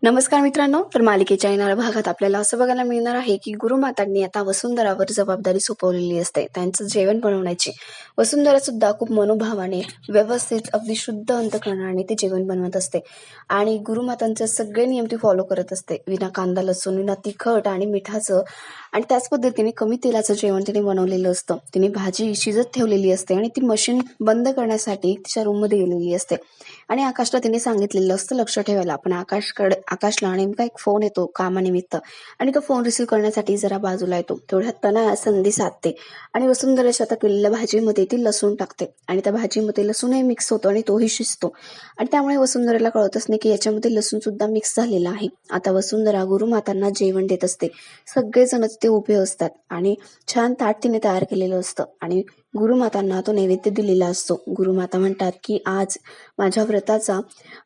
नमस्कार मित्रांनो, तर मालिकेच्या येणाऱ्या भागात आपल्याला असं बघायला मिळणार आहे की गुरुमातांनी आता वसुंधरावर जबाबदारी सोपवलेली असते त्यांचं जेवण बनवण्याची. वसुंधरा सुद्धा खूप मनोभावाने व्यवस्थित अगदी शुद्ध अंतःकरणाने ते जेवण बनवत असते आणि गुरुमातांचे सगळे नियम ती फॉलो करत असते. विना कांदा लसूण, विना तिखट आणि मिठाचं आणि त्याच पद्धतीने कमी तेलाचं जेवण तिने बनवलेलं असतं. तिने भाजी शिजत ठेवलेली असते आणि ती मशीन बंद करण्यासाठी तिच्या रूममध्ये गेलेली असते आणि आकाशला तिने सांगितलेलं असतं लक्ष ठेवायला. पण आकाशला नेमका एक फोन येतो कामानिमित्त आणि तो फोन रिसीव्ह करण्यासाठी जरा बाजूला येतो. तेवढ्यात तनया संधी साधते आणि वसुंधरेच्या आता केलेल्या भाजीमध्ये ती लसूण टाकते आणि त्या भाजीमध्ये लसूणही मिक्स होतो आणि तोही शिजतो आणि त्यामुळे वसुंधरेला कळतच नाही की याच्यामध्ये लसूण सुद्धा मिक्स झालेला आहे. आता वसुंधरा गुरुमातांना जेवण देत असते. सगळेजण ते उभे असतात आणि छान ताट तिने तयार केलेलं असतं आणि गुरुमातांना तो नैवेद्य दिलेला असतो. गुरुमाता म्हणतात की आज माझ्या व्रताचा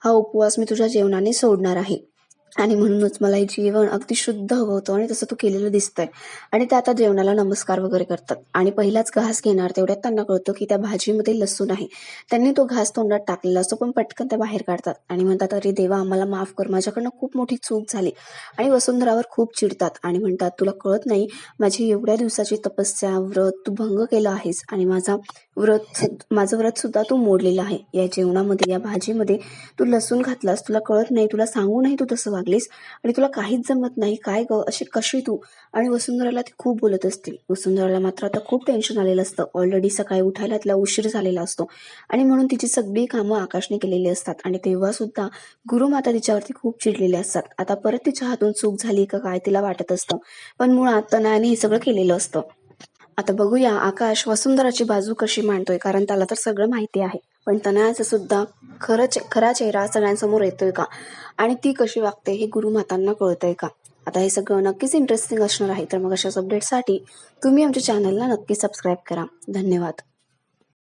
हा उपवास मी तुझ्या जेवणाने सोडणार आहे आणि म्हणूनच मला हे जेवण अगदी शुद्ध हवं होतं आणि तसं तू केलेलं दिसतंय. आणि ते आता जेवणाला नमस्कार वगैरे करतात आणि पहिलाच घास घेणार तेवढ्यात त्यांना कळतं की त्या भाजीमध्ये लसूण आहे. त्यांनी तो घास तोंडात टाकलेला असतो पण पटकन त्या बाहेर काढतात आणि म्हणतात, अरे देवा आम्हाला माफ कर, माझ्याकडनं खूप मोठी चूक झाली. आणि वसुंधरावर खूप चिडतात आणि म्हणतात, तुला कळत नाही माझी एवढ्या दिवसाची तपस्या व्रत तू भंग केलं आहेस आणि माझं व्रत सुद्धा तू मोडलेलं आहे. या जेवणामध्ये या भाजीमध्ये तू लसूण घातलास, तुला कळत नाही, तुला सांगूनही तू तसं वागलीस आणि तुला काहीच जमत नाही, काय ग अशी कशी तू. आणि वसुंधराला ती खूप बोलत असते. वसुंधराला मात्र आता खूप टेन्शन आलेलं असतं. ऑलरेडी सकाळी उठायला तिला उशीर झालेला असतो आणि म्हणून तिची सगळी कामं आकाशने केलेली असतात आणि तेव्हा सुद्धा गुरुमाता तिच्यावरती खूप चिडलेले असतात. आता परत तिच्या हातून चूक झाली का काय तिला वाटत असतं, पण मुळात तनयाने हे सगळं केलेलं असतं. आता बघूया आकाश वसुंधराची बाजू कशी मांडतोय, कारण त्याला तर सगळं माहिती आहे. पण तनयाचा सुद्धा खरा चेहरा सगळ्यांसमोर येतोय का आणि ती कशी वागते हे गुरुमातांना कळतंय का. आता हे सगळं नक्कीच इंटरेस्टिंग असणार आहे. तर मग अशाच अपडेटसाठी तुम्ही आमच्या चॅनलला नक्की सबस्क्राईब करा. धन्यवाद.